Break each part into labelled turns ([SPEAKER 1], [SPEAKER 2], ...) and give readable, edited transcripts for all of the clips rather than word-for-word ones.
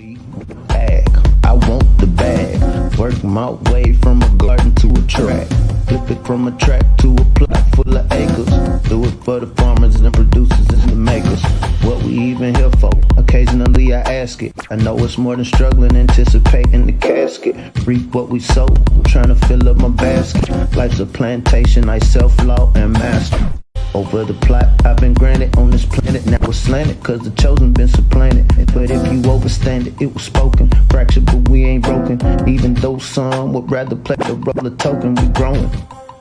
[SPEAKER 1] Bag, I want the bag. Work my way from a garden to a track. Flip it from a track to a plot full of acres. Do it for the farmers and the producers and the makers. What we even here for? Occasionally I ask it. I know it's more than struggling, anticipating the casket. Reap what we sow, trying to fill up my basket. Life's a plantation, I self-law and master. Over the plot I've been granted on this planet. Now it's slanted, cause the chosen been supplanted. But if you overstand it, it was spoken. Fractured, but we ain't broken. Even though some would rather play the role of token, we growing.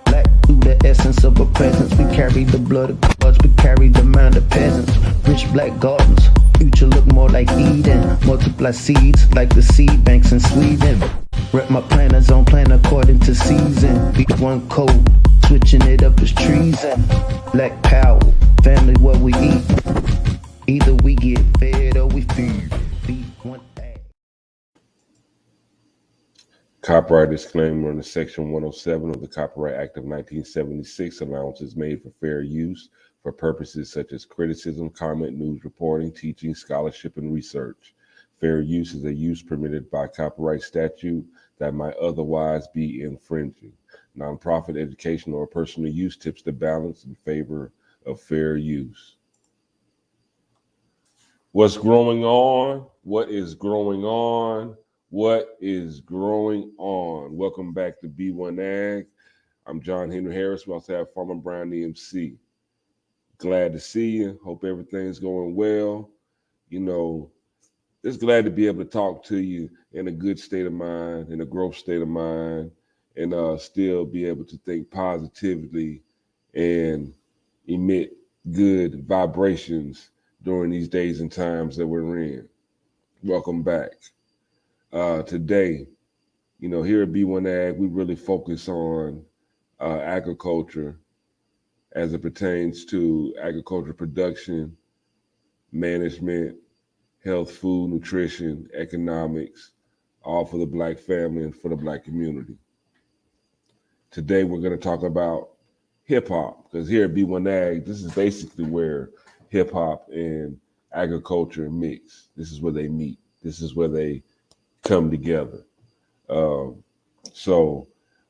[SPEAKER 1] Black through the essence of our presence. We carry the blood of gods, we carry the mind of peasants. Rich black gardens, future look more like Eden. Multiply seeds like the seed banks in Sweden. Rep my planners on plan according to season. B1 code, switching it up is treason. Black power, family what we eat. Either we get fed or we feed. B1AG.
[SPEAKER 2] Copyright disclaimer under Section 107 of the Copyright Act of 1976. Allowances made for fair use for purposes such as criticism, comment, news reporting, teaching, scholarship, and research. Fair use is a use permitted by copyright statute that might otherwise be infringing. Nonprofit education or personal use tips the balance in favor of fair use. What's growing on? What is growing on? What is growing on? Welcome back to B1AG. I'm John Henry Harris. We also have Farmer Brown EMC. Glad to see you. Hope everything's going well. You know, just glad to be able to talk to you in a good state of mind, in a growth state of mind, and still be able to think positively and emit good vibrations during these days and times that we're in. Welcome back. Today, you know, here at B1AG, we really focus on agriculture as it pertains to agriculture production, management, health, food, nutrition, economics, all for the Black family and for the Black community. Today, we're going to talk about hip hop, because here at B1AG, this is basically where hip hop and agriculture mix. This is where they meet. This is where they come together. So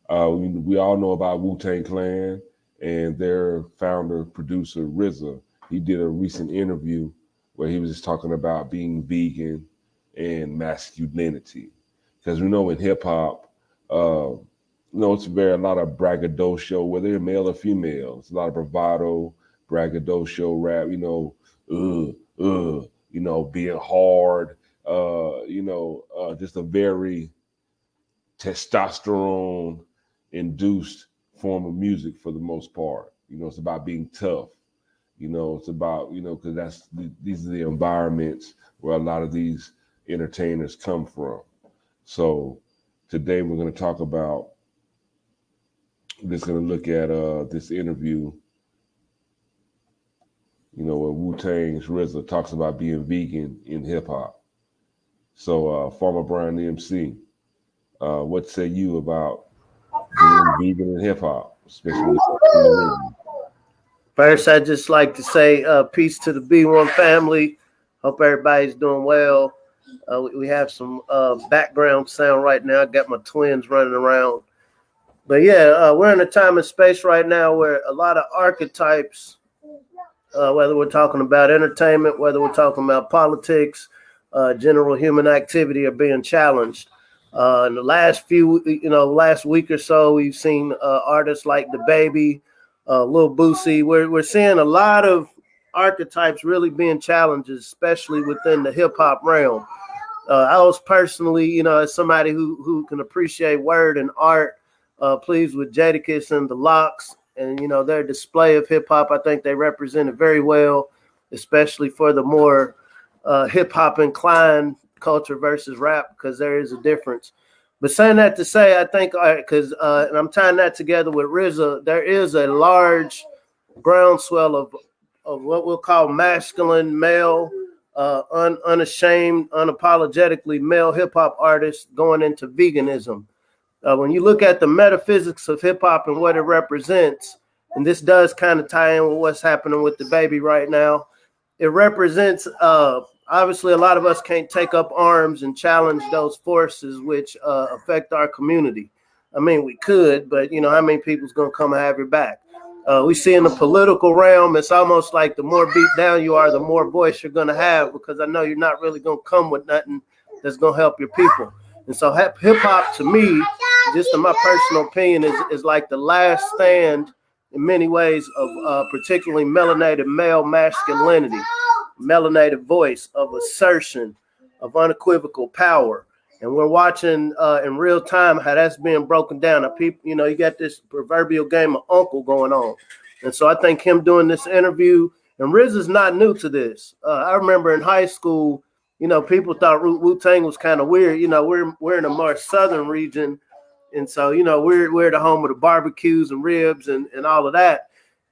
[SPEAKER 2] we all know about WuTang Clan and their founder, producer, RZA. He did a recent interview where he was just talking about being vegan and masculinity. Because we know in hip hop, it's a lot of braggadocio, whether you're male or female. It's a lot of bravado, braggadocio rap, being hard, just a very testosterone induced form of music for the most part. It's about being tough. It's about, because these are the environments where a lot of these entertainers come from. So today we're going to talk about, just going to look at this interview, where Wu-Tang's RZA talks about being vegan in hip hop. So Farmer Brown EMC, what say you about being vegan in hip hop, especially
[SPEAKER 3] First, I'd just like to say peace to the B1 family. Hope everybody's doing well. We have some background sound right now. I got my twins running around. But yeah, we're in a time and space right now where a lot of archetypes, whether we're talking about entertainment, whether we're talking about politics, general human activity, are being challenged. In the last week or so, we've seen artists like DaBaby, Lil Boosie. We're seeing a lot of archetypes really being challenged, especially within the hip hop realm. I was personally, as somebody who can appreciate word and art, pleased with Jadakiss and the Locks, and their display of hip hop. I think they represent it very well, especially for the more hip hop inclined culture versus rap, because there is a difference. But saying that to say, I think, and I'm tying that together with RZA, there is a large groundswell of what we'll call masculine, male, unashamed, unapologetically male hip hop artists going into veganism. When you look at the metaphysics of hip hop and what it represents, and this does kind of tie in with what's happening with DaBaby right now, it represents obviously a lot of us can't take up arms and challenge those forces which affect our community. I mean, we could, but how many people's gonna come and have your back? We see in the political realm, it's almost like the more beat down you are, the more voice you're gonna have, because I know you're not really gonna come with nothing that's gonna help your people. And so hip hop, to me, just in my personal opinion, is like the last stand in many ways of particularly melanated male masculinity, melanated voice of assertion, of unequivocal power. And we're watching in real time how that's being broken down. Now, people, you got this proverbial game of uncle going on. And so I think him doing this interview, and RZA's not new to this. I remember in high school, people thought Wu-Tang was kind of weird. We're in a more southern region. And so, we're the home of the barbecues and ribs and all of that.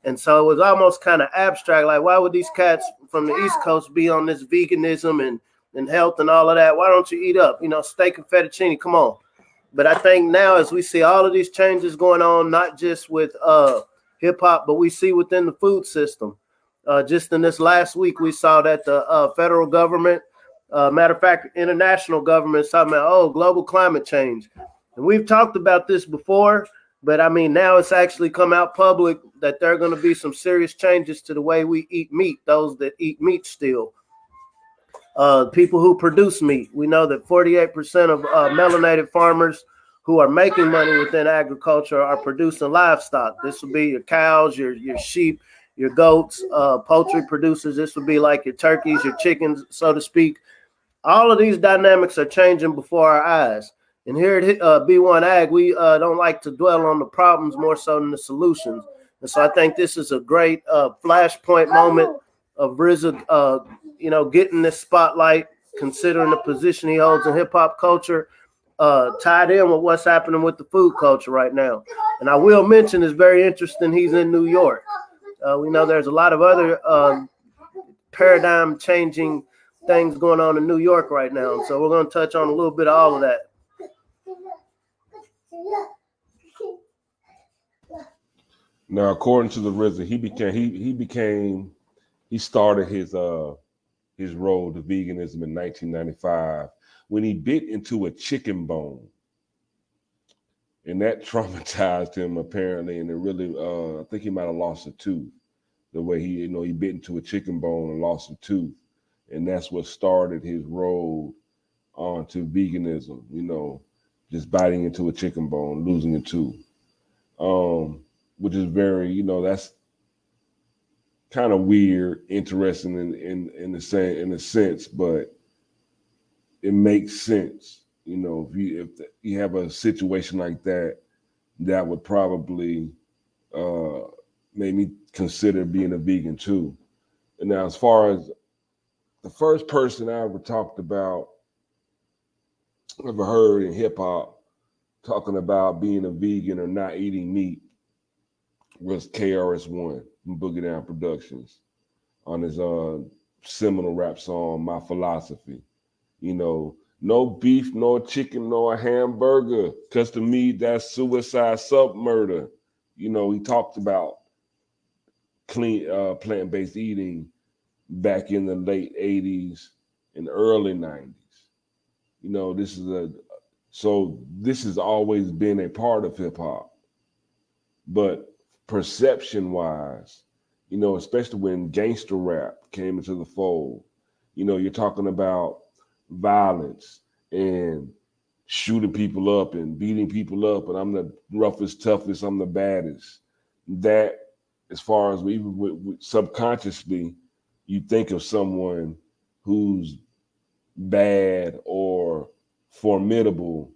[SPEAKER 3] And so it was almost kind of abstract. Like, why would these cats from the East Coast be on this veganism and health and all of that? Why don't you eat up, steak and fettuccine? Come on. But I think now, as we see all of these changes going on, not just with hip hop, but we see within the food system. Just in this last week, we saw that the federal government, matter of fact, international governments talking about, global climate change. And we've talked about this before, but I mean, now it's actually come out public that there are going to be some serious changes to the way we eat meat, those that eat meat still. People who produce meat. We know that 48% of melanated farmers who are making money within agriculture are producing livestock. This will be your cows, your sheep, your goats, poultry producers. This would be like your turkeys, your chickens, so to speak. All of these dynamics are changing before our eyes. And here at B1AG, we don't like to dwell on the problems more so than the solutions. And so I think this is a great flashpoint moment of RZA, getting this spotlight, considering the position he holds in hip hop culture, tied in with what's happening with the food culture right now. And I will mention, it's very interesting, he's in New York. We know there's a lot of other paradigm changing things going on in New York right now. So we're going to touch on a little bit of all of that.
[SPEAKER 2] Now, according to the RZA, he started his road to veganism in 1995 when he bit into a chicken bone, and that traumatized him apparently, and it really I think he might have lost a tooth. The way he bit into a chicken bone and lost a tooth, and that's what started his road onto veganism. Just biting into a chicken bone, losing a tooth. Which is very, that's kind of weird, interesting in a sense, but it makes sense. If you have a situation like that, that would probably make me consider being a vegan too. And now, as far as the first person I ever heard in hip hop talking about being a vegan or not eating meat was KRS-One from Boogie Down Productions on his seminal rap song, My Philosophy. No beef, no chicken, no a hamburger, because to me, that's suicide, sub-murder. He talked about clean, plant-based eating back in the late 80s and early 90s. This has always been a part of hip hop. But perception wise, especially when gangster rap came into the fold, you're talking about violence and shooting people up and beating people up, and I'm the roughest, toughest, I'm the baddest. That, as far as even subconsciously, you think of someone who's bad or formidable.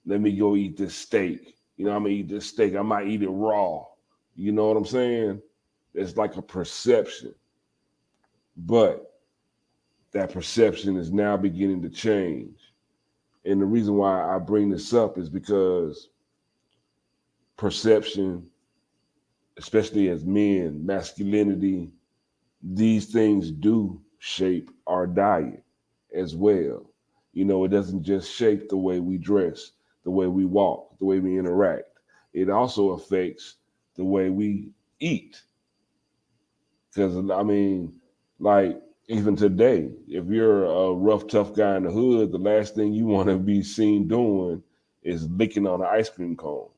[SPEAKER 2] Let me go eat this steak. I'm gonna eat this steak. I might eat it raw. You know what I'm saying? It's like a perception. But that perception is now beginning to change. And the reason why I bring this up is because perception, especially as men, masculinity, these things do shape our diet as well. It doesn't just shape the way we dress, the way we walk, the way we interact. It also affects the way we eat. Because, Even today, if you're a rough, tough guy in the hood, the last thing you want to be seen doing is licking on an ice cream cone.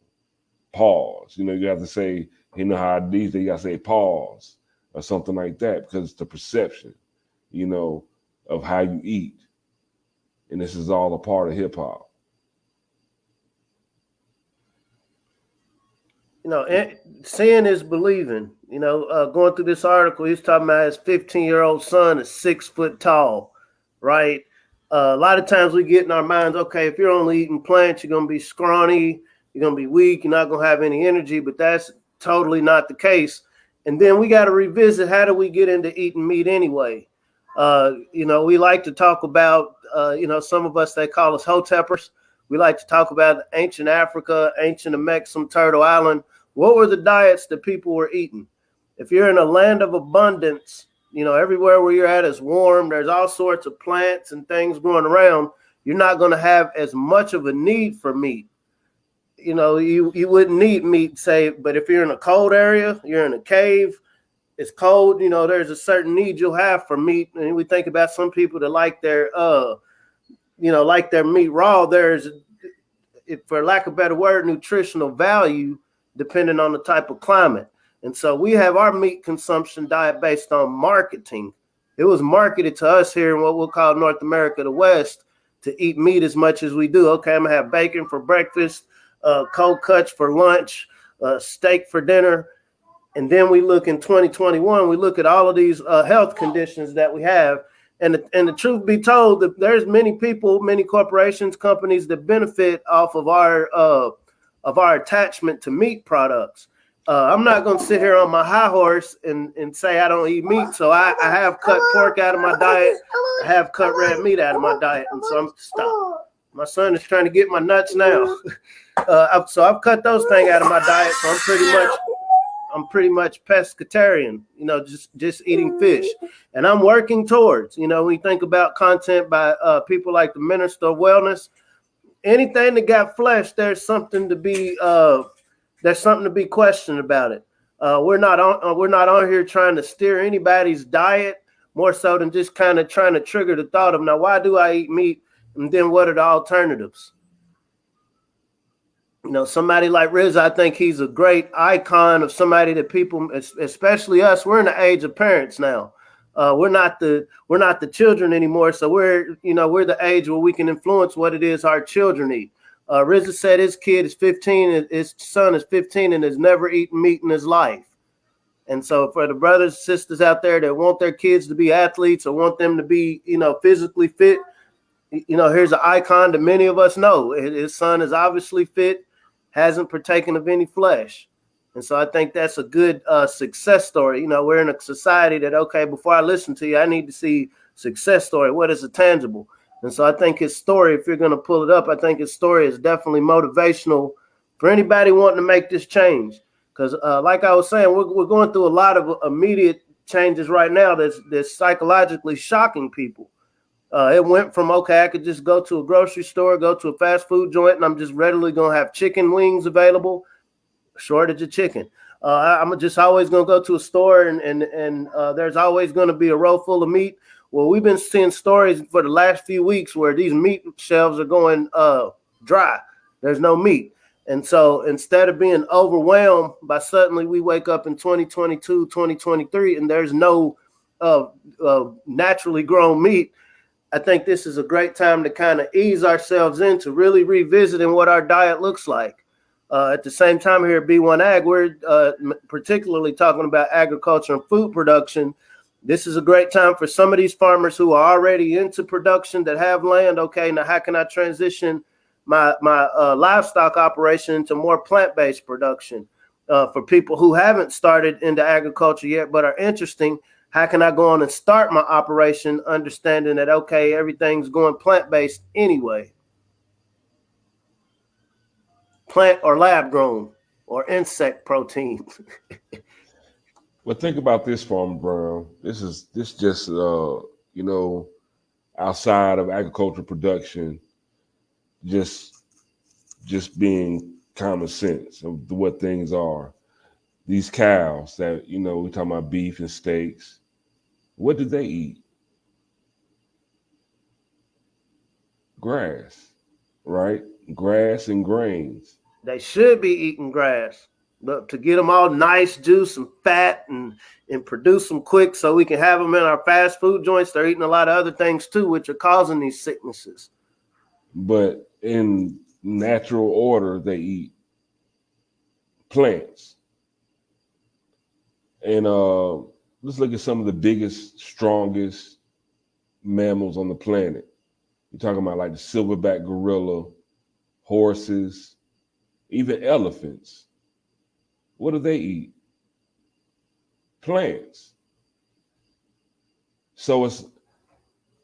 [SPEAKER 2] Pause. You have to say, how these days you got to say pause or something like that because it's the perception, of how you eat. And this is all a part of hip hop.
[SPEAKER 3] Seeing is believing. Going through this article, he's talking about his 15-year-old son is 6 foot tall, right? A lot of times we get in our minds, okay, if you're only eating plants, you're going to be scrawny, you're going to be weak, you're not going to have any energy, but that's totally not the case. And then we got to revisit, how do we get into eating meat anyway? We like to talk about, some of us, they call us hoteppers. We like to talk about ancient Africa, ancient Mexico, Turtle Island. What were the diets that people were eating? If you're in a land of abundance, everywhere where you're at is warm. There's all sorts of plants and things growing around. You're not going to have as much of a need for meat. You wouldn't need meat, say, but if you're in a cold area, you're in a cave, it's cold, there's a certain need you'll have for meat. And we think about some people that like their meat raw. There's, for lack of a better word, nutritional value depending on the type of climate. And so we have our meat consumption diet based on marketing. It was marketed to us here in what we'll call North America, the West, to eat meat as much as we do. Okay, I'm going to have bacon for breakfast, cold cuts for lunch, steak for dinner. And then we look in 2021, we look at all of these health conditions that we have. And the truth be told, that there's many people, many corporations, companies that benefit off of our attachment to meat products. I'm not going to sit here on my high horse and say I don't eat meat. So I have cut pork out of my diet. I have cut red meat out of my diet. And so I'm stop. My son is trying to get my nuts now. So I've cut those things out of my diet. So I'm pretty much pescatarian, just eating fish. And I'm working towards, when you think about content by people like the Minister of Wellness, anything that got flesh, there's something to be questioned about it. We're not on here trying to steer anybody's diet more so than just kind of trying to trigger the thought of, now, why do I eat meat? And then what are the alternatives? Somebody like RZA, I think he's a great icon of somebody that people, especially us, we're in the age of parents now. We're not the children anymore. So we're the age where we can influence what it is our children eat. RZA said his kid is 15, his son is 15 and has never eaten meat in his life. And so for the brothers and sisters out there that want their kids to be athletes or want them to be, physically fit, here's an icon that many of us know. His son is obviously fit, hasn't partaken of any flesh. And so I think that's a good success story. We're in a society that, okay, before I listen to you, I need to see success story. What is a tangible? And so I think his story, if you're going to pull it up, I think his story is definitely motivational for anybody wanting to make this change. Because like I was saying, we're going through a lot of immediate changes right now that's psychologically shocking people. It went from, okay, I could just go to a grocery store, go to a fast food joint, and I'm just readily going to have chicken wings available. Shortage of chicken. I'm just always going to go to a store and there's always going to be a row full of meat. Well, we've been seeing stories for the last few weeks where these meat shelves are going dry. There's no meat. And so instead of being overwhelmed by suddenly we wake up in 2022, 2023, and there's no naturally grown meat, I think this is a great time to kind of ease ourselves into really revisiting what our diet looks like. At the same time here at B1AG, we're particularly talking about agriculture and food production. This is a great time for some of these farmers who are already into production that have land. Okay, now how can I transition my livestock operation into more plant-based production? For people who haven't started into agriculture yet but are interesting, how can I go on and start my operation understanding that, okay, everything's going plant-based anyway? Plant or lab grown or insect protein.
[SPEAKER 2] Well, think about this, Farmer Brown. This just outside of agricultural production, just being common sense of what things are. These cows that we're talking about beef and steaks. What do they eat? grass, right? Grass and grains.
[SPEAKER 3] They should be eating grass, but to get them all nice, juice and fat and produce them quick so we can have them in our fast food joints, they're eating a lot of other things too, which are causing these sicknesses.
[SPEAKER 2] But in natural order, they eat plants. And let's look at some of the biggest, strongest mammals on the planet. You're talking about like the silverback gorilla, horses, even elephants. What do they eat? Plants. So it's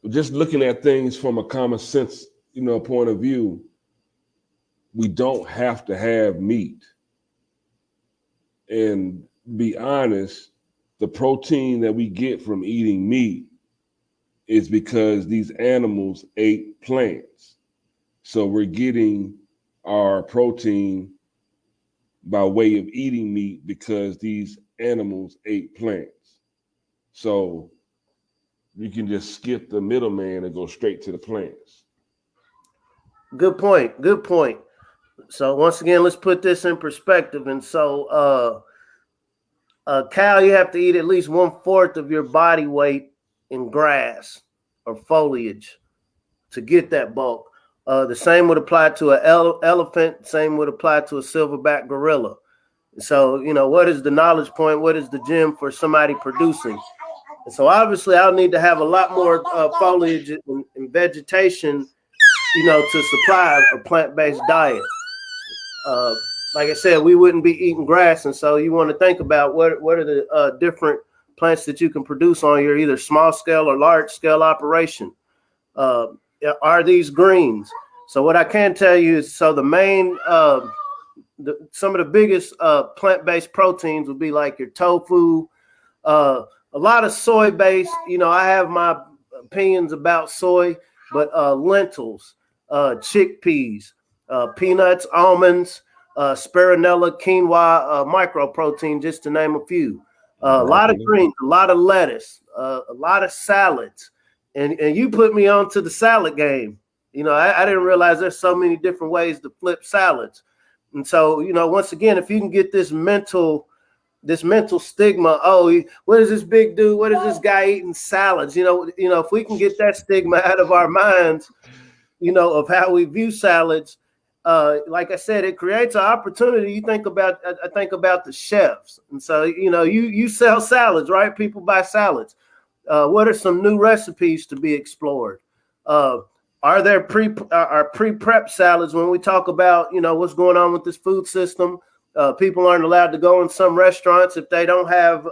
[SPEAKER 2] just looking at things from a common sense, point of view. We don't have to have meat. And be honest, the protein that we get from eating meat is because these animals ate plants. So we're getting our protein by way of eating meat because these animals ate plants. So you can just skip the middleman and go straight to the plants.
[SPEAKER 3] Good point. Good point. So once again, let's put this in perspective. And so cow, you have to eat at least 1/4 of your body weight in grass or foliage to get that bulk. The same would apply to an elephant. Same would apply to a silverback gorilla. So, what is the knowledge point? What is the gem for somebody producing? And so obviously I'll need to have a lot more foliage and vegetation, to supply a plant-based diet. Like I said, we wouldn't be eating grass. And so you want to think about what are the different plants that you can produce on your either small scale or large scale operation. Are these greens? So what I can tell you is, so the main, some of the biggest plant-based proteins would be like your tofu, a lot of soy-based. I have my opinions about soy, but lentils, chickpeas, peanuts, almonds, spirulina, quinoa, microprotein, just to name a few. A lot of greens, a lot of lettuce, a lot of salads. And you put me onto the salad game. I didn't realize there's so many different ways to flip salads. And so, once again, if you can get this mental stigma, what is this big dude? What is this guy eating salads? If we can get that stigma out of our minds, of how we view salads, like I said, it creates an opportunity. I think about the chefs. And so, you sell salads, right? People buy salads. What are some new recipes to be explored? Are there pre-prep salads? When we talk about, what's going on with this food system, people aren't allowed to go in some restaurants if they don't have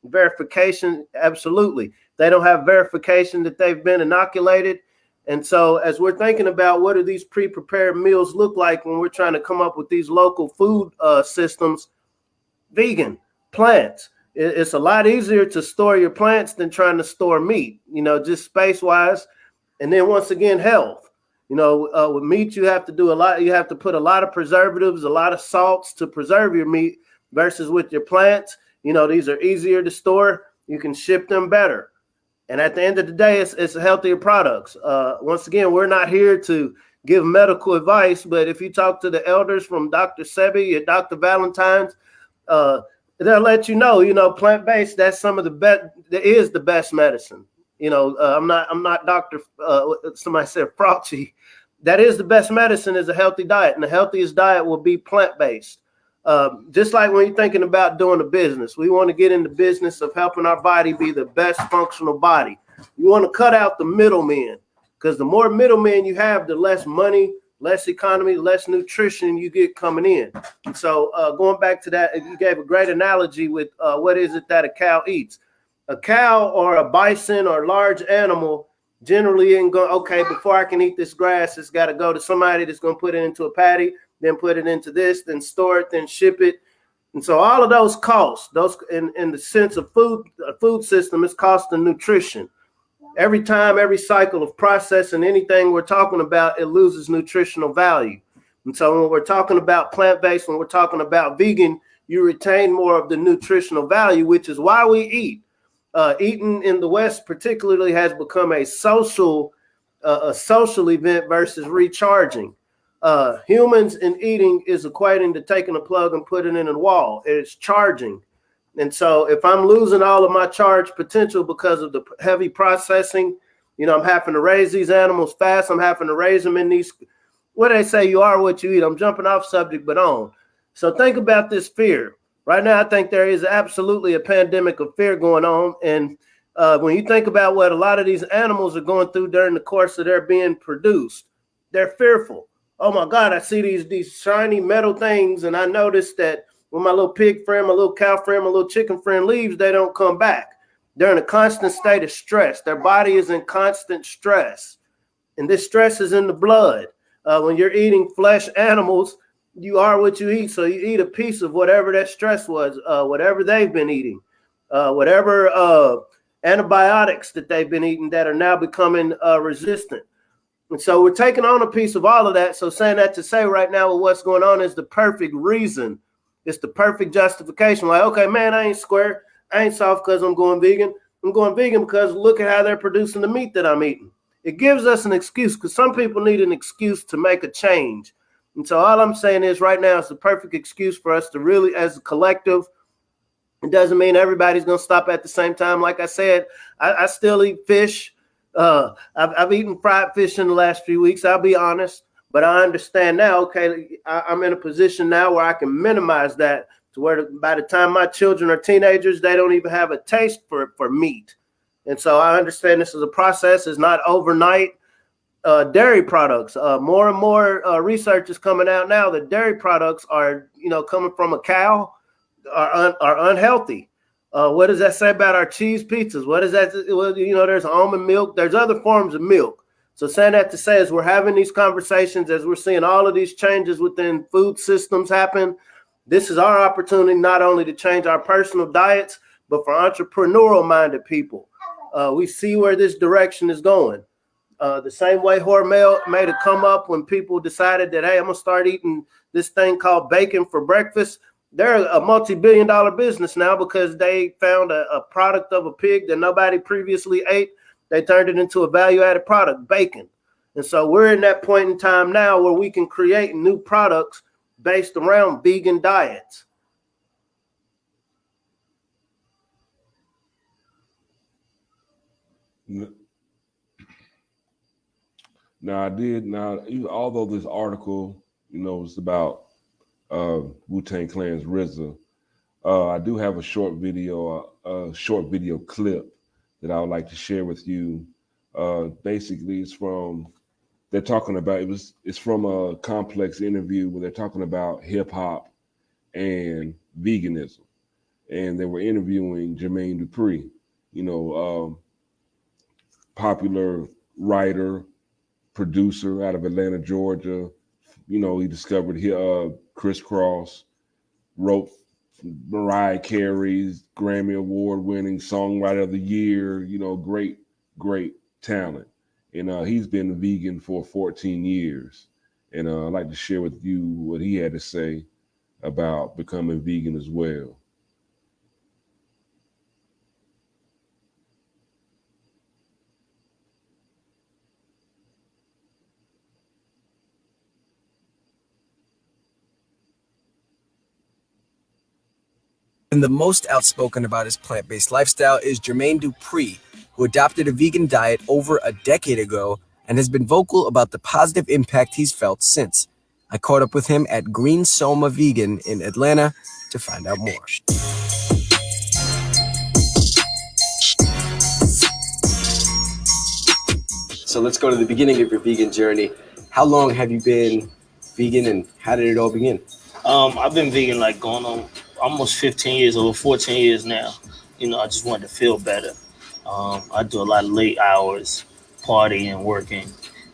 [SPEAKER 3] verification. Absolutely. They don't have verification that they've been inoculated. And so as we're thinking about what do these pre-prepared meals look like when we're trying to come up with these local food systems, vegan, plants. It's a lot easier to store your plants than trying to store meat, just space-wise. And then once again, health. With meat, you have to do a lot. You have to put a lot of preservatives, a lot of salts to preserve your meat versus with your plants. These are easier to store. You can ship them better. And at the end of the day, it's healthier products. Once again, we're not here to give medical advice, but if you talk to the elders from Dr. Sebi or Dr. Valentine's, they'll let you know, plant-based, that's some of the best, that is the best medicine. I'm not Dr. Somebody said Fauci. That is the best medicine is a healthy diet, and the healthiest diet will be plant-based. Just like when you're thinking about doing a business, we want to get in the business of helping our body be the best functional body. You want to cut out the middlemen, because the more middlemen you have, the less money, less economy, less nutrition you get coming in. And so going back to that, you gave a great analogy with what is it that a cow eats. A cow or a bison or large animal generally ain't going, okay, before I can eat this grass, it's got to go to somebody that's going to put it into a patty, then put it into this, then store it, then ship it. And so all of those costs, those in the sense of food system, is cost of nutrition. Every time, every cycle of processing anything we're talking about, it loses nutritional value. And so when we're talking about plant-based, when we're talking about vegan, you retain more of the nutritional value, which is why we eat. Eating in the West particularly has become a social a social event versus recharging. Humans in eating is equating to taking a plug and putting it in a wall. It's charging. And so if I'm losing all of my charge potential because of the heavy processing, you know, I'm having to raise these animals fast. I'm having to raise them in these, what they say, you are what you eat. I'm jumping off subject, but on. So think about this fear. Right now, I think there is absolutely a pandemic of fear going on. And when you think about what a lot of these animals are going through during the course of their being produced, they're fearful. Oh my God, I see these shiny metal things, and I noticed that when my little pig friend, my little cow friend, my little chicken friend leaves, they don't come back. They're in a constant state of stress. Their body is in constant stress, and this stress is in the blood. When you're eating flesh animals, you are what you eat. So you eat a piece of whatever that stress was, whatever they've been eating, whatever antibiotics that they've been eating that are now becoming resistant. And so we're taking on a piece of all of that. So saying that to say right now, well, what's going on is the perfect reason. It's the perfect justification. Like, okay, man, I ain't square. I ain't soft because I'm going vegan. I'm going vegan because look at how they're producing the meat that I'm eating. It gives us an excuse because some people need an excuse to make a change. And so all I'm saying is right now it's the perfect excuse for us to really, as a collective, it doesn't mean everybody's going to stop at the same time. Like I said, I still eat fish. I've eaten fried fish in the last few weeks. I'll be honest. But I understand now, okay, I'm in a position now where I can minimize that to where by the time my children are teenagers, they don't even have a taste for meat. And so I understand this is a process. It's not overnight. Dairy products, more and more research is coming out now that dairy products are, you know, coming from a cow are unhealthy. What does that say about our cheese pizzas? What is that? Well, you know, there's almond milk. There's other forms of milk. So saying that to say, as we're having these conversations, as we're seeing all of these changes within food systems happen, this is our opportunity not only to change our personal diets, but for entrepreneurial-minded people. We see where this direction is going. The same way Hormel made a come up when people decided that, hey, I'm going to start eating this thing called bacon for breakfast. They're a multi-billion-dollar business now because they found a product of a pig that nobody previously ate. They turned it into a value-added product, bacon. And so we're in that point in time now where we can create new products based around vegan diets.
[SPEAKER 2] Now, although this article, you know, is about WuTang Clan's RZA, I do have a short video clip that I would like to share with you. Basically, it's from a complex interview where they're talking about hip hop and veganism, and they were interviewing Jermaine Dupri, you know, popular writer, producer out of Atlanta, Georgia. You know, he discovered Criss Cross, wrote Mariah Carey's Grammy Award-winning Songwriter of the Year. You know, great talent. And he's been vegan for 14 years. And I'd like to share with you what he had to say about becoming vegan as well.
[SPEAKER 4] And the most outspoken about his plant-based lifestyle is Jermaine Dupri, who adopted a vegan diet over a decade ago and has been vocal about the positive impact he's felt since. I caught up with him at Green Soma Vegan in Atlanta to find out more. So let's go to the beginning of your vegan journey. How long have you been vegan and how did it all begin?
[SPEAKER 5] I've been vegan like going on almost 15 years, over 14 years now. You know, I just wanted to feel better. I do a lot of late hours, partying, working,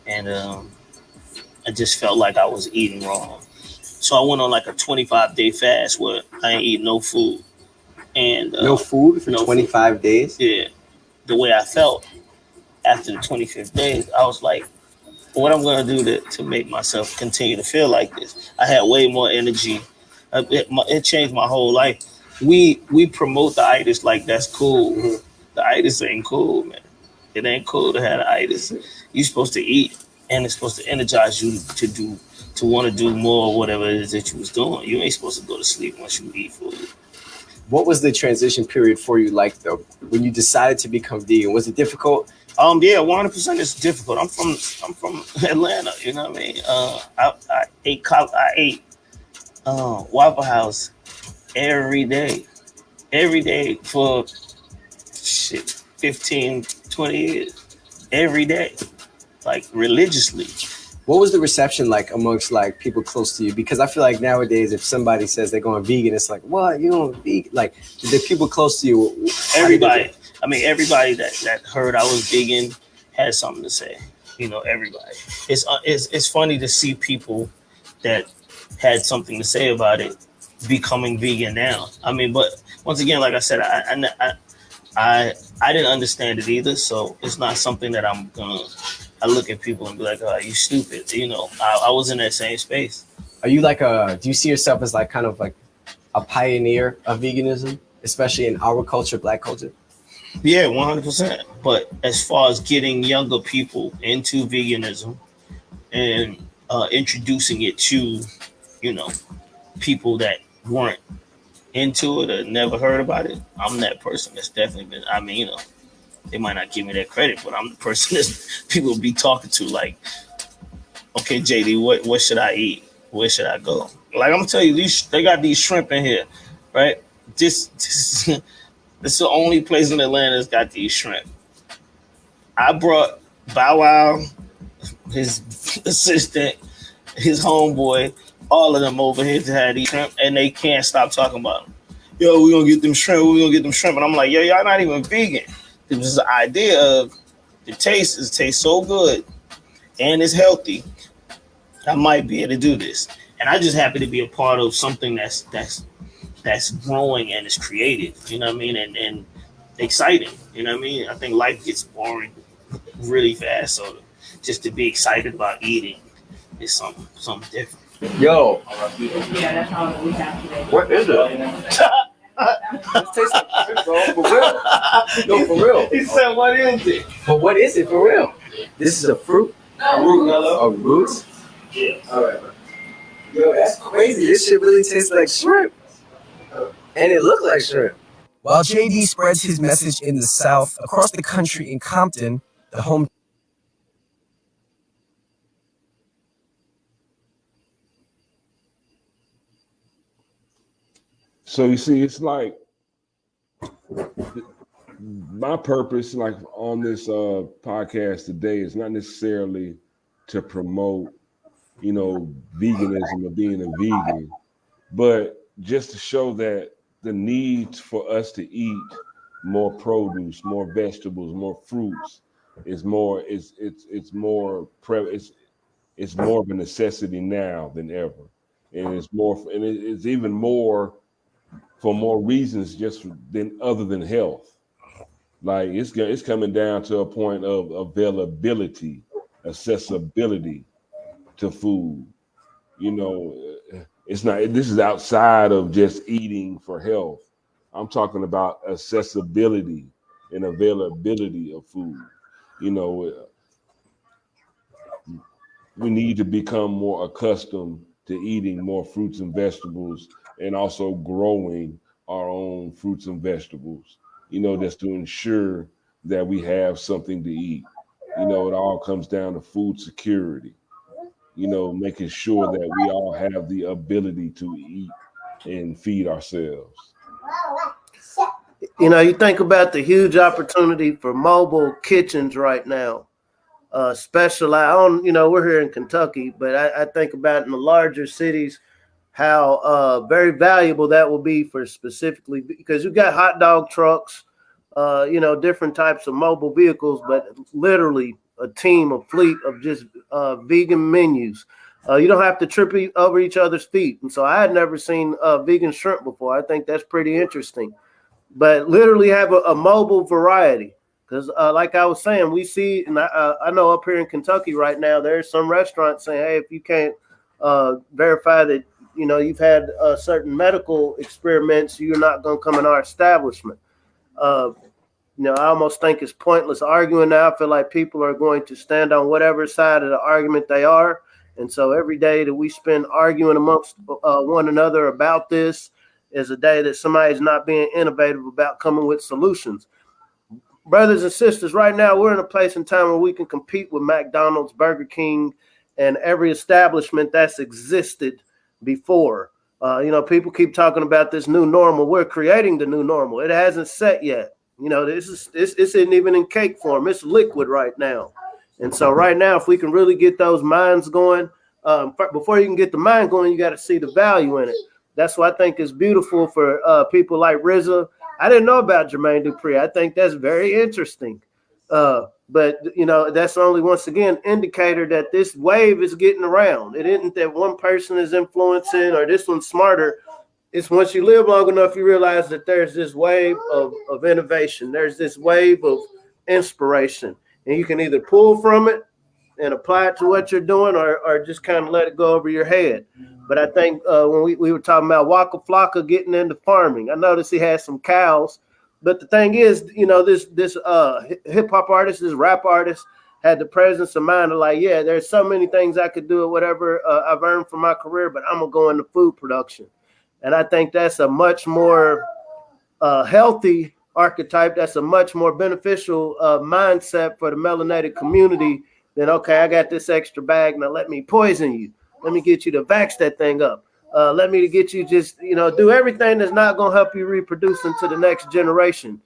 [SPEAKER 5] and I just felt like I was eating wrong. So I went on like a 25-day fast where I ain't eat no food. And
[SPEAKER 4] no food for 25 days?
[SPEAKER 5] Yeah. The way I felt after the 25th day, I was like, what I'm going to do to make myself continue to feel like this? I had way more energy. It changed my whole life. We promote the itis like that's cool. Mm-hmm. The itis ain't cool, man. It ain't cool to have the itis. You're supposed to eat, and it's supposed to energize you to want to do more, whatever it is that you was doing. You ain't supposed to go to sleep once you eat food.
[SPEAKER 4] What was the transition period for you like though when you decided to become vegan? Was it difficult?
[SPEAKER 5] Yeah, 100% it's difficult. I'm from Atlanta, you know what I mean? I ate Waffle House every day for 15, 20 years, every day, like religiously.
[SPEAKER 4] What was the reception like amongst like people close to you? Because I feel like nowadays, if somebody says they're going vegan, it's like, what, you know, vegan? Like the people close to you,
[SPEAKER 5] everybody. I mean, everybody that heard I was vegan had something to say. You know, everybody. It's funny to see people that had something to say about it becoming vegan now. I mean, but once again, like I said, I didn't understand it either, so it's not something that I look at people and be like, oh, you stupid. You know, I was in that same space.
[SPEAKER 4] Are you like do you see yourself as like kind of like a pioneer of veganism, especially in our culture, Black culture?
[SPEAKER 5] Yeah, 100%. But as far as getting younger people into veganism and introducing it to, you know, people that weren't into it or never heard about it, I'm that person that's definitely been, I mean, you know, they might not give me that credit, but I'm the person that people be talking to like, okay, JD, what should I eat? Where should I go? Like, I'm gonna tell you, they got these shrimp in here, right? This is the only place in Atlanta that's got these shrimp. I brought Bow Wow, his assistant, his homeboy, all of them over here to have these shrimp, and they can't stop talking about them. Yo, we're gonna get them shrimp, And I'm like, yo, y'all not even vegan. It was the idea of the taste tastes so good and it's healthy. I might be able to do this. And I just happy to be a part of something that's growing and is creative, you know what I mean, and exciting, you know what I mean. I think life gets boring really fast, so just to be excited about eating is something different.
[SPEAKER 4] Yo,
[SPEAKER 6] Yeah, that's all we have today.
[SPEAKER 4] what is it? It tastes like shrimp, bro. For real. No, for real.
[SPEAKER 5] He said, what is it?
[SPEAKER 4] But what is it for real? This is a fruit.
[SPEAKER 5] A root.
[SPEAKER 4] A root?
[SPEAKER 5] Yeah.
[SPEAKER 4] All right. Yo, that's crazy. This shit really tastes like shrimp. And it looked like shrimp. While JD spreads his message in the South, across the country in Compton, the home.
[SPEAKER 2] So you see, it's like my purpose, like on this podcast today, is not necessarily to promote, you know, veganism or being a vegan, but just to show that the need for us to eat more produce, more vegetables, more fruits is more. It's more of a necessity now than ever, and it's even more for more reasons other than health. Like it's coming down to a point of availability, accessibility to food. You know, it's not. This is outside of just eating for health. I'm talking about accessibility and availability of food. You know, we need to become more accustomed to eating more fruits and vegetables, and also growing our own fruits and vegetables. You know, just to ensure that we have something to eat. You know, it all comes down to food security. You know, making sure that we all have the ability to eat and feed ourselves.
[SPEAKER 3] You know, you think about the huge opportunity for mobile kitchens right now. Specialized on, you know, we're here in Kentucky, but I think about in the larger cities how very valuable that will be for specifically because you've got hot dog trucks, you know, different types of mobile vehicles, but literally a fleet of just vegan menus. You don't have to trip over each other's feet. And so I had never seen vegan shrimp before. I think that's pretty interesting. But literally have a mobile variety. Because like I was saying, we see, and I know up here in Kentucky right now, there's some restaurants saying, hey, if you can't verify that, you know, you've had certain medical experiments, you're not going to come in our establishment. I almost think it's pointless arguing now. I feel like people are going to stand on whatever side of the argument they are. And so every day that we spend arguing amongst one another about this is a day that somebody's not being innovative about coming with solutions. Brothers and sisters, right now we're in a place in time where we can compete with McDonald's, Burger King, and every establishment that's existed before. People keep talking about this new normal. We're creating the new normal. It hasn't set yet. This isn't even in cake form. It's liquid right now. And so right now, if we can really get those minds going, before you can get the mind going, you got to see the value in it. That's what I think is beautiful for people like RZA. I didn't know about Jermaine Dupri. I think that's very interesting. But that's only, once again, indicator that this wave is getting around. It isn't that one person is influencing or this one's smarter. It's once you live long enough, you realize that there's this wave of innovation. There's this wave of inspiration. And you can either pull from it and apply it to what you're doing or just kind of let it go over your head. But I think when we were talking about Waka Flocka getting into farming, I noticed he had some cows. But the thing is, this hip hop artist, this rap artist had the presence of mind of like, yeah, there's so many things I could do or whatever I've earned from my career, but I'm going to go into food production. And I think that's a much more healthy archetype. That's a much more beneficial mindset for the melanated community than, okay, I got this extra bag. Now let me poison you. Let me get you to vax that thing up. Let me get you just, do everything that's not going to help you reproduce into the next generation.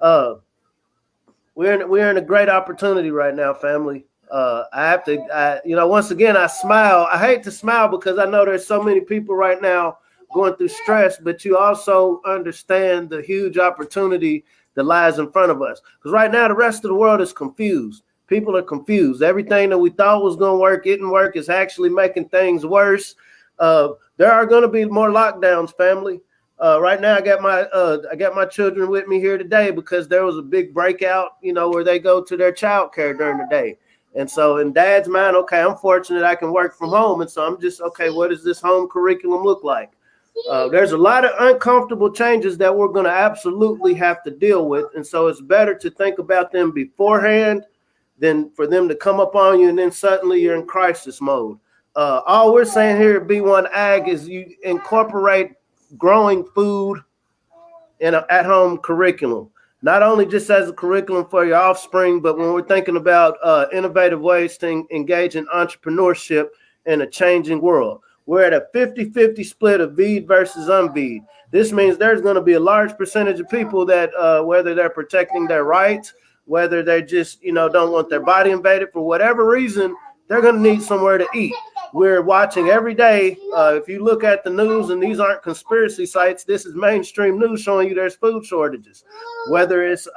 [SPEAKER 3] We're in a great opportunity right now, family. Once again, I smile. I hate to smile because I know there's so many people right now going through stress, but you also understand the huge opportunity that lies in front of us. Because right now, the rest of the world is confused. People are confused. Everything that we thought was going to work, didn't work. It's actually making things worse. There are going to be more lockdowns, family. Right now, I got my children with me here today because there was a big breakout, where they go to their child care during the day. And so in dad's mind, okay, I'm fortunate I can work from home. And so I'm just, okay, what does this home curriculum look like? There's a lot of uncomfortable changes that we're going to absolutely have to deal with. And so it's better to think about them beforehand than for them to come up on you and then suddenly you're in crisis mode. All we're saying here at B1AG is you incorporate growing food in an at-home curriculum, not only just as a curriculum for your offspring, but when we're thinking about innovative ways to engage in entrepreneurship in a changing world. We're at a 50-50 split of VED versus unVED. This means there's going to be a large percentage of people that whether they're protecting their rights, whether they just, don't want their body invaded for whatever reason, they're going to need somewhere to eat. We're watching every day. If you look at the news, and these aren't conspiracy sites, this is mainstream news showing you there's food shortages. Whether it's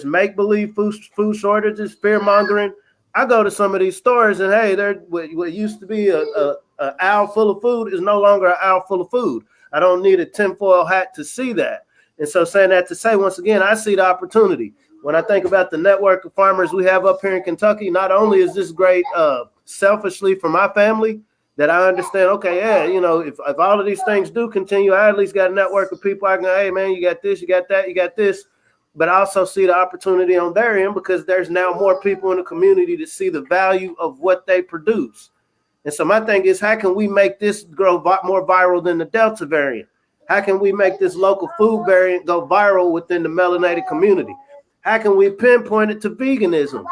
[SPEAKER 3] make-believe food shortages, fear-mongering. I go to some of these stores and, hey, what used to be an aisle full of food is no longer an aisle full of food. I don't need a tinfoil hat to see that. And so saying that to say, once again, I see the opportunity. When I think about the network of farmers we have up here in Kentucky, not only is this great selfishly for my family, that I understand, okay, yeah, if all of these things do continue, I at least got a network of people I can, hey, man, you got this, you got that, you got this. But I also see the opportunity on their end because there's now more people in the community to see the value of what they produce. And so my thing is, how can we make this grow more viral than the Delta variant? How can we make this local food variant go viral within the melanated community? How can we pinpoint it to veganism?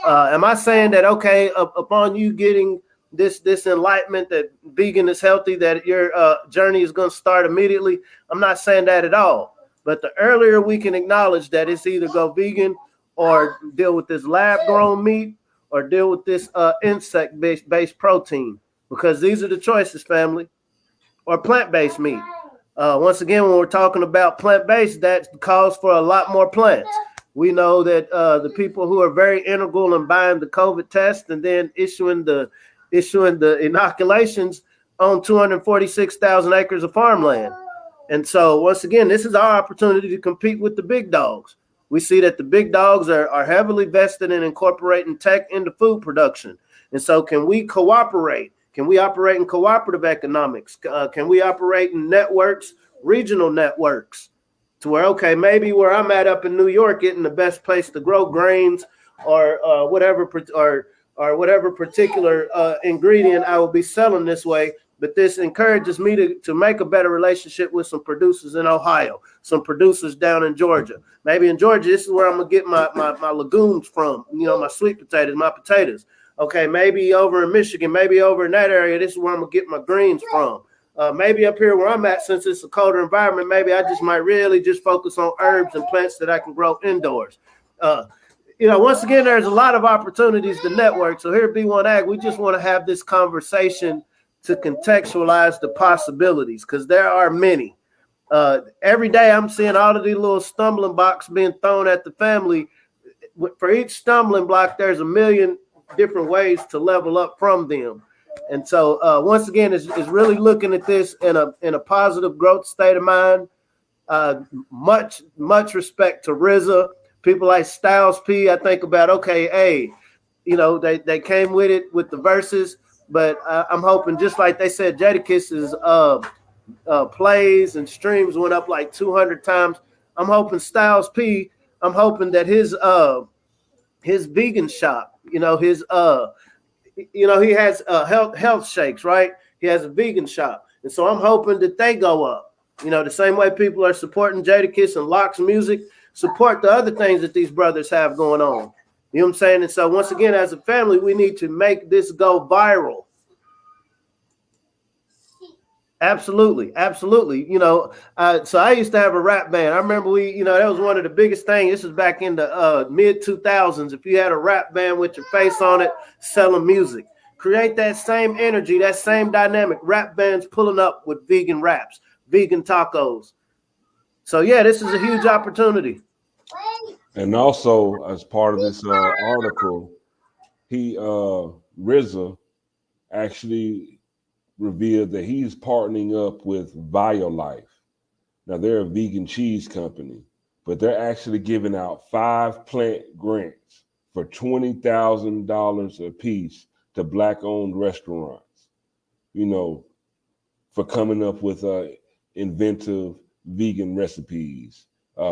[SPEAKER 3] Am I saying that, okay, upon you getting this enlightenment that vegan is healthy, that your journey is going to start immediately? I'm not saying that at all. But the earlier we can acknowledge that it's either go vegan or deal with this lab-grown meat or deal with this insect-based protein, because these are the choices, family, or plant-based meat. Once again, when we're talking about plant-based, that calls for a lot more plants. We know that the people who are very integral in buying the COVID test and then issuing the inoculations own 246,000 acres of farmland. And so once again, this is our opportunity to compete with the big dogs. We see that the big dogs are heavily vested in incorporating tech into food production. And so can we cooperate? Can we operate in cooperative economics? Can we operate in networks, regional networks, to where, okay, maybe where I'm at up in New York, getting the best place to grow grains or whatever particular ingredient I will be selling this way. But this encourages me to make a better relationship with some producers in Ohio, some producers down in Georgia. Maybe in Georgia, this is where I'm gonna get my legumes from, my sweet potatoes, my potatoes. Okay, maybe over in Michigan, maybe over in that area, this is where I'm gonna get my greens from. Maybe up here where I'm at, since it's a colder environment, maybe I just might really just focus on herbs and plants that I can grow indoors. Once again, there's a lot of opportunities to network. So here at B1AG, we just want to have this conversation to contextualize the possibilities, because there are many. Every day I'm seeing all of these little stumbling blocks being thrown at the family. For each stumbling block, there's a million different ways to level up from them. And so once again, is really looking at this in a positive growth state of mind. Much respect to RZA. People like Styles P. I think about, okay, hey, they came with it with the verses, but I'm hoping, just like they said, Jadakiss's plays and streams went up like 200 times. I'm hoping Styles P. I'm hoping that his vegan shop, he has health shakes, right? He has a vegan shop. And so I'm hoping that they go up. The same way people are supporting Jadakiss and Locke's music, support the other things that these brothers have going on. You know what I'm saying? And so once again, as a family, we need to make this go viral. Absolutely. So I used to have a rap band. I remember that was one of the biggest things. This was back in the mid 2000s. If you had a rap band with your face on it, selling music, create that same energy, that same dynamic. Rap bands pulling up with vegan raps, vegan tacos. So yeah, this is a huge opportunity.
[SPEAKER 2] And also, as part of this article, RZA actually revealed that he's partnering up with BioLife. Now, they're a vegan cheese company, but they're actually giving out 5 plant grants for $20,000 a piece to Black-owned restaurants, for coming up with inventive vegan recipes,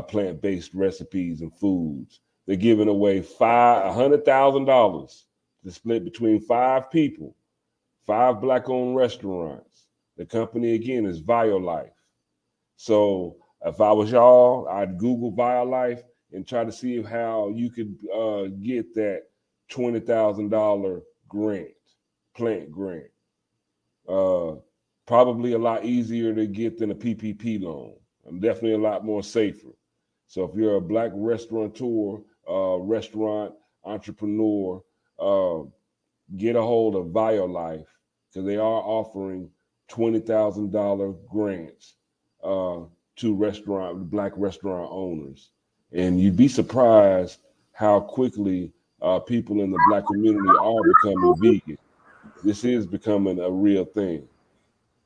[SPEAKER 2] plant-based recipes and foods. They're giving away $100,000 to split between 5 people, 5 Black-owned restaurants. The company, again, is BioLife. So if I was y'all, I'd Google BioLife and try to see how you could get that $20,000 plant grant. Probably a lot easier to get than a PPP loan. And definitely a lot more safer. So if you're a Black restaurateur, restaurant entrepreneur, get a hold of BioLife, because they are offering $20,000 grants to Black restaurant owners. And you'd be surprised how quickly people in the Black community are becoming vegan. This is becoming a real thing.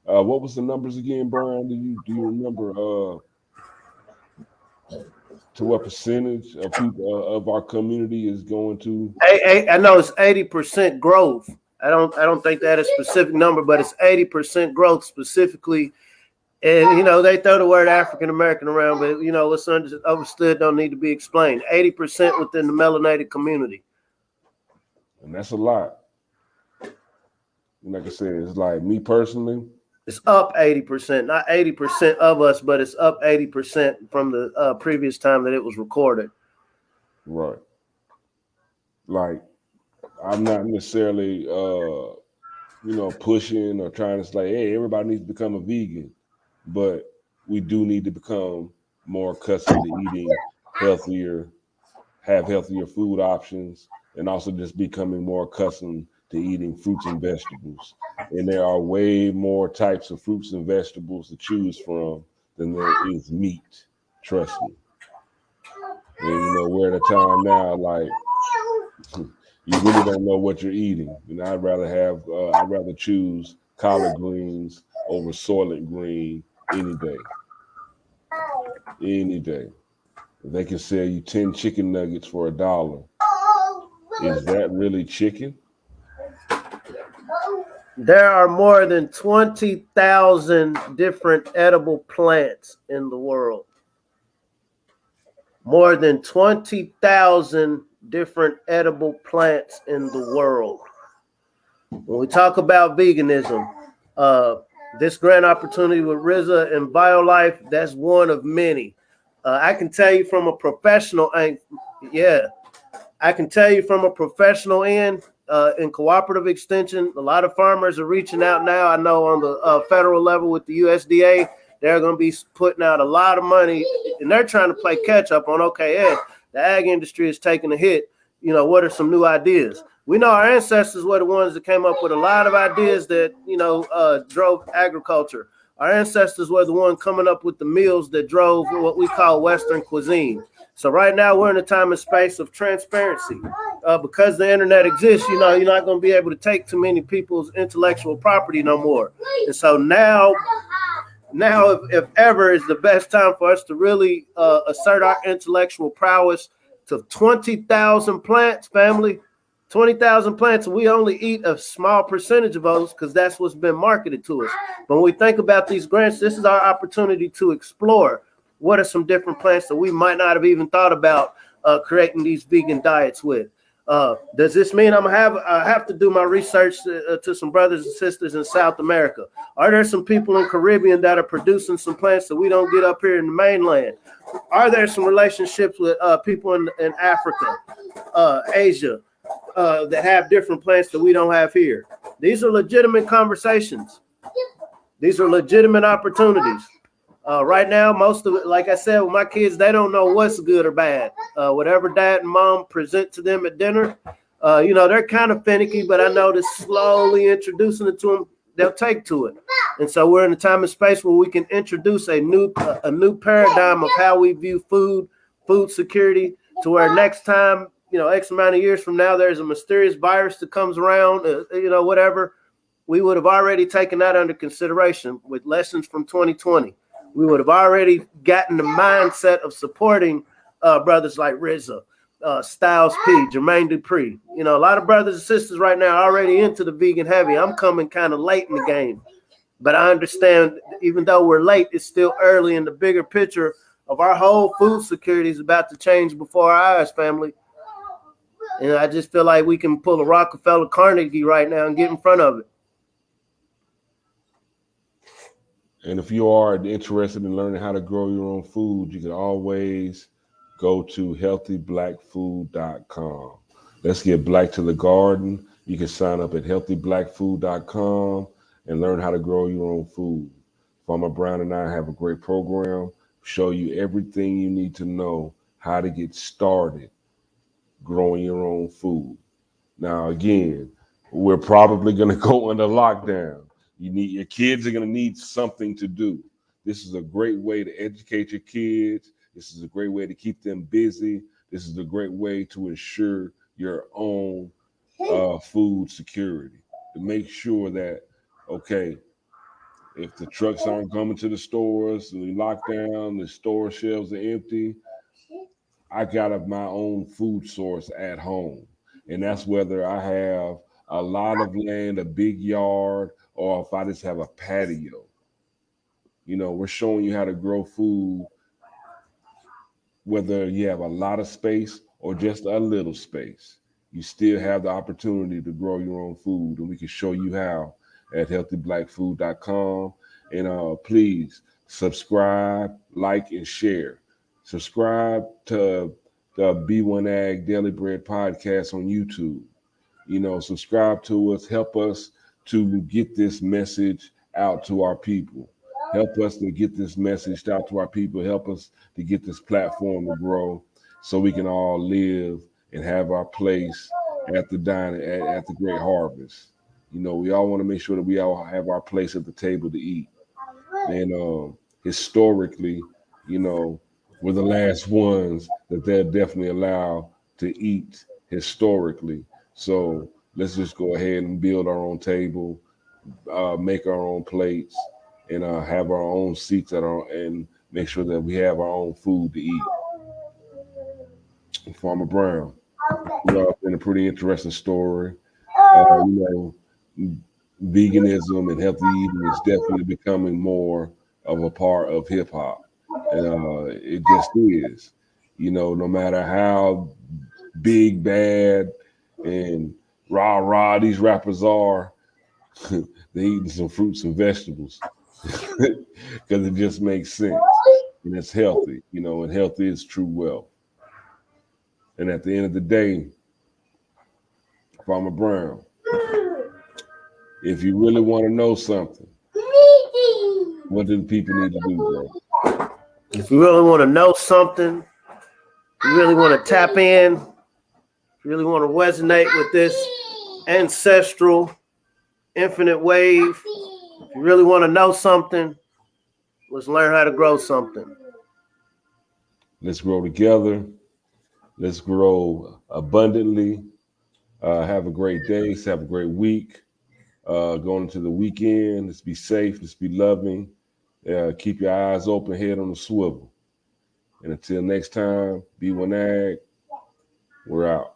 [SPEAKER 2] What was the numbers again, Brian? Do you remember to what percentage of people of our community is going to?
[SPEAKER 3] I know it's 80% growth. I don't think that is a specific number, but it's 80% growth specifically. And they throw the word African American around, but what's understood don't need to be explained. 80% within the melanated community.
[SPEAKER 2] And that's a lot. And like I said, it's like me personally.
[SPEAKER 3] It's up 80%, not 80% of us, but it's up 80% from the previous time that it was recorded.
[SPEAKER 2] Right. Like, I'm not necessarily, pushing or trying to say, hey, everybody needs to become a vegan, but we do need to become more accustomed to eating healthier, have healthier food options, and also just becoming more accustomed to eating fruits and vegetables. And there are way more types of fruits and vegetables to choose from than there is meat. Trust me. And we're at a time now, like, you really don't know what you're eating. I'd rather choose collard greens over soylent green any day. Any day. If they can sell you 10 chicken nuggets for $1, is that really chicken?
[SPEAKER 3] There are more than 20,000 different edible plants in the world. more than 20,000 different edible plants in the world. When we talk about veganism, this grand opportunity with RZA and BioLife, that's one of many. I can tell you from a professional end, I can tell you from a professional end, in cooperative extension, a lot of farmers are reaching out now. I know on the federal level with the USDA, they're going to be putting out a lot of money, and they're trying to play catch up on, okay, Ed, the ag industry is taking a hit. You know, what are some new ideas? We know our ancestors were the ones that came up with a lot of ideas that, drove agriculture. Our ancestors were the ones coming up with the meals that drove what we call Western cuisine. So right now we're in a time and space of transparency. Because the internet exists, you're not going to be able to take too many people's intellectual property no more. And so now if ever is the best time for us to really assert our intellectual prowess to 20,000 plants, family. 20,000 plants, and we only eat a small percentage of those because that's what's been marketed to us. But when we think about these grants, this is our opportunity to explore what are some different plants that we might not have even thought about creating these vegan diets with. Does this mean I have to do my research to some brothers and sisters in South America? Are there some people in Caribbean that are producing some plants that we don't get up here in the mainland? Are there some relationships with people in Africa, Asia, that have different plants that we don't have here? These are legitimate conversations. These are legitimate opportunities. Right now, most of it, like I said, with my kids, they don't know what's good or bad. Whatever dad and mom present to them at dinner, they're kind of finicky, but I know that slowly introducing it to them, they'll take to it. And so we're in a time and space where we can introduce a new paradigm of how we view food security, to where next time, X amount of years from now, there's a mysterious virus that comes around, whatever, we would have already taken that under consideration with lessons from 2020. We would have already gotten the mindset of supporting brothers like RZA, Styles P, Jermaine Dupri. A lot of brothers and sisters right now are already into the vegan heavy. I'm coming kind of late in the game, but I understand even though we're late, it's still early in the bigger picture of our whole food security is about to change before our eyes, family. And I just feel like we can pull a Rockefeller Carnegie right now and get in front of it.
[SPEAKER 2] And if you are interested in learning how to grow your own food, you can always go to healthyblackfood.com. Let's get black to the garden. You can sign up at healthyblackfood.com and learn how to grow your own food. Farmer Brown and I have a great program, show you everything you need to know how to get started growing your own food. Now, again, we're probably going to go under lockdown. Your kids are going to need something to do. This is a great way to educate your kids. This is a great way to keep them busy. This is a great way to ensure your own food security, to make sure that, okay, if the trucks aren't coming to the stores, the lockdown, the store shelves are empty, I got my own food source at home. And that's whether I have a lot of land, a big yard, or if I just have a patio. We're showing you how to grow food, whether you have a lot of space or just a little space. You still have the opportunity to grow your own food, and we can show you how at healthyblackfood.com. And please subscribe, like, and share. Subscribe to the B1AG Daily Bread podcast on YouTube. Subscribe to us, help us to get this message out to our people. Help us to get this message out to our people. Help us to get this platform to grow so we can all live and have our place at the dining, at the great harvest. We all want to make sure that we all have our place at the table to eat. And historically, we're the last ones that they'll definitely allow to eat historically. So let's just go ahead and build our own table, make our own plates, and have our own seats and make sure that we have our own food to eat. Farmer Brown, been a pretty interesting story. Veganism and healthy eating is definitely becoming more of a part of hip hop, and it just is. You know, no matter how big, bad, and rah these rappers are, they eating some fruits and vegetables because it just makes sense and it's healthy, you know, and healthy is true wealth. And at the end of the day, Farmer Brown, if you really want to know something, what do the people need to do, bro?
[SPEAKER 3] If you really want to know something, you really want to tap in, you really want to resonate with this ancestral infinite wave, if you really want to know something, let's learn how to grow something.
[SPEAKER 2] Let's grow together. Let's grow abundantly. Have a great day. Have a great week. Going into the weekend. Let's be safe. Let's be loving. Keep your eyes open, head on the swivel. And until next time, B1AG, we're out.